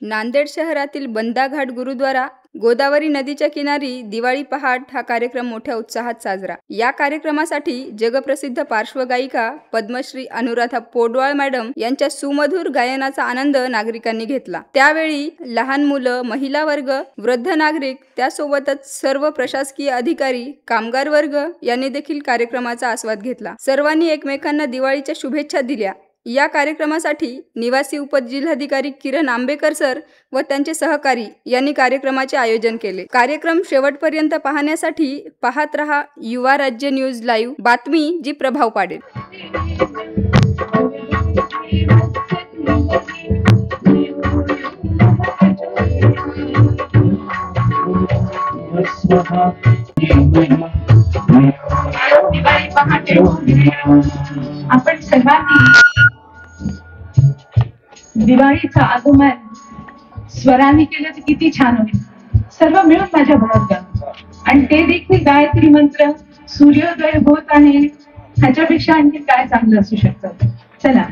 नांदेड शहरातील बंदाघाट गुरुद्वारा गोदावरी नदीच्या किनारी दिवाळी पहाट हा कार्यक्रम मोठ्या उत्साहात साजरा। या कार्यक्रमासाठी जगप्रसिद्ध पार्श्वगायिका पद्मश्री अनुराधा पोडवाळ मॅडम यांच्या सुमधुर गायनाचा आनंद नागरिकांनी घेतला। त्यावेळी लहान मुलं, महिला वर्ग, वृद्ध नागरिक, त्यासोबतच सर्व प्रशासकीय अधिकारी, कामगार वर्ग यांनी देखील कार्यक्रमाचा आस्वाद घेतला। सर्वांनी एकमेकांना दिवाळीच्या शुभेच्छा दिल्या। या कार्यक्रमासाठी निवासी उपजिल्हाधिकारी किरण आंबेकर सर व त्यांचे सहकारी यांनी कार्यक्रमाचे आयोजन केले। कार्यक्रम शेवटपर्यंत पाहण्यासाठी पाहत रहा युवा राज्य न्यूज लाईव्ह, बातमी जी प्रभाव पाडेल। आपण सर्वांनी दिवाळीचं आगमन स्वरांनी केलं तर किती छान होईल। सर्व मिळून माझ्या बरोबर आणि ते देखील गायत्री मंत्र सूर्योदय होत आहे, ह्याच्यापेक्षा आणखी काय चांगलं असू शकतं। चला,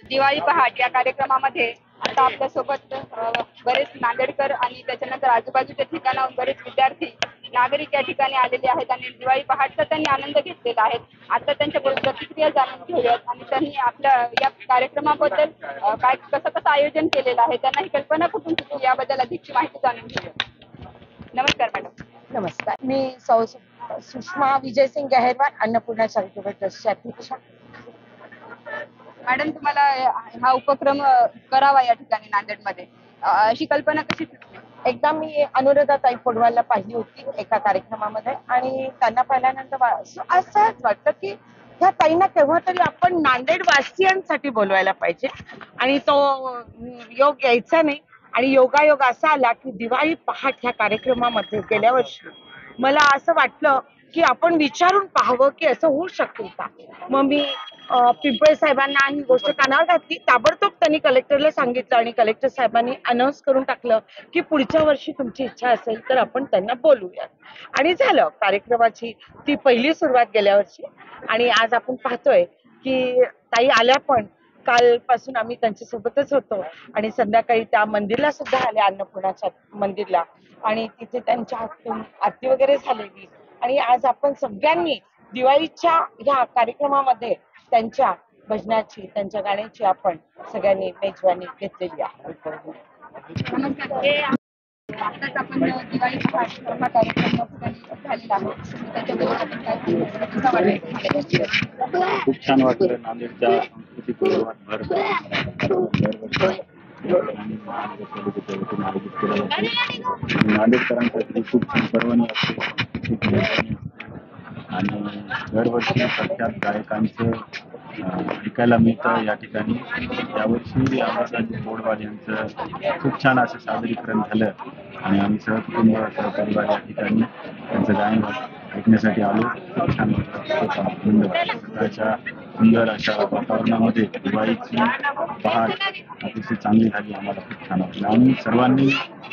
दिवाळी पहाट या कार्यक्रमामध्ये आता आपल्या सोबत बरेच नांदेडकर आणि त्याच्यानंतर आजूबाजूच्या ठिकाणाहून बरेच विद्यार्थी, नागरिक या ठिकाणी आलेले आहेत आणि दिवाळी पहाटचा त्यांनी आनंद घेतलेला आहे। आता त्यांच्याबरोबर प्रतिक्रिया जाणून घेऊयात आणि त्यांनी आपल्या या कार्यक्रमाबद्दल काय कसं आयोजन केलेलं आहे, त्यांना ही कल्पना कुठून सुचली याबद्दल अधिकची माहिती जाणून घेऊया। नमस्कार मॅडम। नमस्कार, मी सुषमा विजयसिंग गहेरवार, अन्नपूर्णा चॅरिटेबल ट्रस्टचे अध्यक्ष। मॅडम, तुम्हाला हा उपक्रम करावा या ठिकाणी नांदेडमध्ये अशी कल्पना कशी सुचली? एकदा मी अनुराधाताई पोडवालला पाहिली होती एका कार्यक्रमामध्ये आणि त्यांना पाहिल्यानंतर असंच वाटतं की ह्या ताईंना केव्हा तरी आपण नांदेड वासियांसाठी बोलवायला पाहिजे आणि तो योग यायचा नाही आणि योगायोग असा आला की दिवाळी पहाट ह्या कार्यक्रमामध्ये गेल्या वर्षी मला असं वाटलं की आपण विचारून पाहावं की असं होऊ शकेल का। मग मी पिंपळे साहेबांना ही गोष्ट कानावर घातली। ताबडतोब त्यांनी कलेक्टरला सांगितलं आणि कलेक्टर साहेबांनी अनाऊन्स करून टाकलं की पुढच्या वर्षी तुमची इच्छा असेल तर आपण त्यांना बोलूयात आणि झालं कार्यक्रमाची ती पहिली सुरुवात गेल्या वर्षी आणि आज आपण पाहतोय की ताई आल्या पण कालपासून आम्ही त्यांच्या सोबतच होतो आणि संध्याकाळी त्या मंदिरला सुद्धा आल्या, अन्नपूर्णाच्या मंदिरला, आणि तिथे त्यांच्या हातून आरती वगैरे झालेली आणि आज आपण सगळ्यांनी दिवाळीच्या ह्या कार्यक्रमामध्ये त्यांच्या भजनाची, त्यांच्या गाण्याची आपण सगळ्यांनी मेजवानी घेतलेली आहे। आताच आपण दिवाळी पहाट हा कार्यक्रम झालेला आहे, खूप छान वाटलं। नांदेडच्या सांस्कृतिक भर नांदेडकरांसाठी खूप छान पर्वणी असते आणि दरवर्षी प्रख्यात गायकांचं ऐकायला मिळतं या ठिकाणी। यावर्षी अनुराधाजी पोडवाल यांचं खूप छान असं सादरीकरण झालं आणि आम्ही सहकुटुंब सहपरिवार या ठिकाणी त्यांचं गायन ऐकण्यासाठी आलो। खूप छान वाटलं। सकाळच्या सुंदर अशा वातावरणामध्ये दिवाळीची पहाट अतिशय चांगली झाली, आम्हाला खूप छान वाटलं आणि सर्वांनी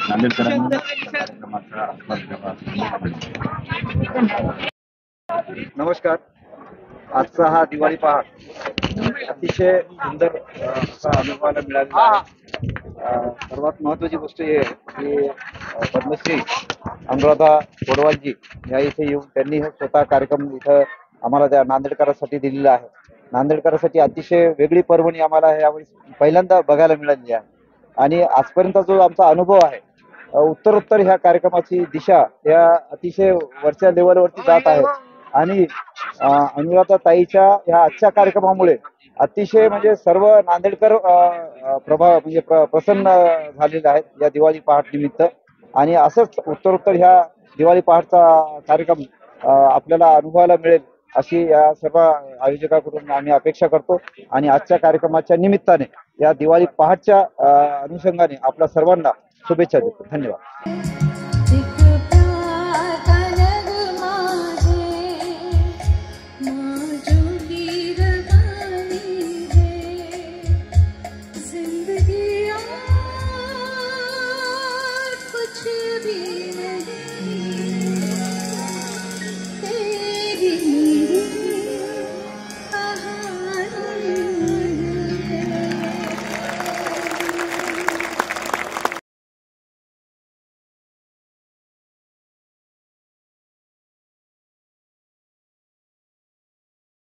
नांदेडकरांनी कार्यक्रमाचा आस्वाद घ्यावा। नमस्कार, आजचा हा दिवाळी पहाट अतिशय सुंदर असा अनुभवाला मिळालेला आहे। सर्वात महत्वाची गोष्ट ही आहे की पद्मश्री अनुराधा पोडवालजी या इथे येऊन त्यांनी स्वतः कार्यक्रम इथं आम्हाला त्या नांदेडकरांसाठी दिलेला आहे। नांदेडकरांसाठी अतिशय वेगळी पर्वणी आम्हाला यावेळी पहिल्यांदा बघायला मिळाली आहे आणि आजपर्यंत जो आमचा अनुभव आहे, उत्तरोत्तर ह्या कार्यक्रमाची दिशा या अतिशय वरच्या लेवलवरती जात आहे आणि अनुराधा ताईच्या ह्या आजच्या कार्यक्रमामुळे अतिशय म्हणजे सर्व नांदेडकर प्रसन्न झालेले आहेत या दिवाळी पहाट निमित्त आणि असंच उत्तरोत्तर ह्या दिवाळी पहाटचा कार्यक्रम आपल्याला अनुभवायला मिळेल अशी या सर्व आयोजकाकडून आम्ही अपेक्षा करतो आणि आजच्या कार्यक्रमाच्या निमित्ताने या दिवाळी पहाटच्या अनुषंगाने आपल्या सर्वांना शुभेच्छा देतो. धन्यवाद.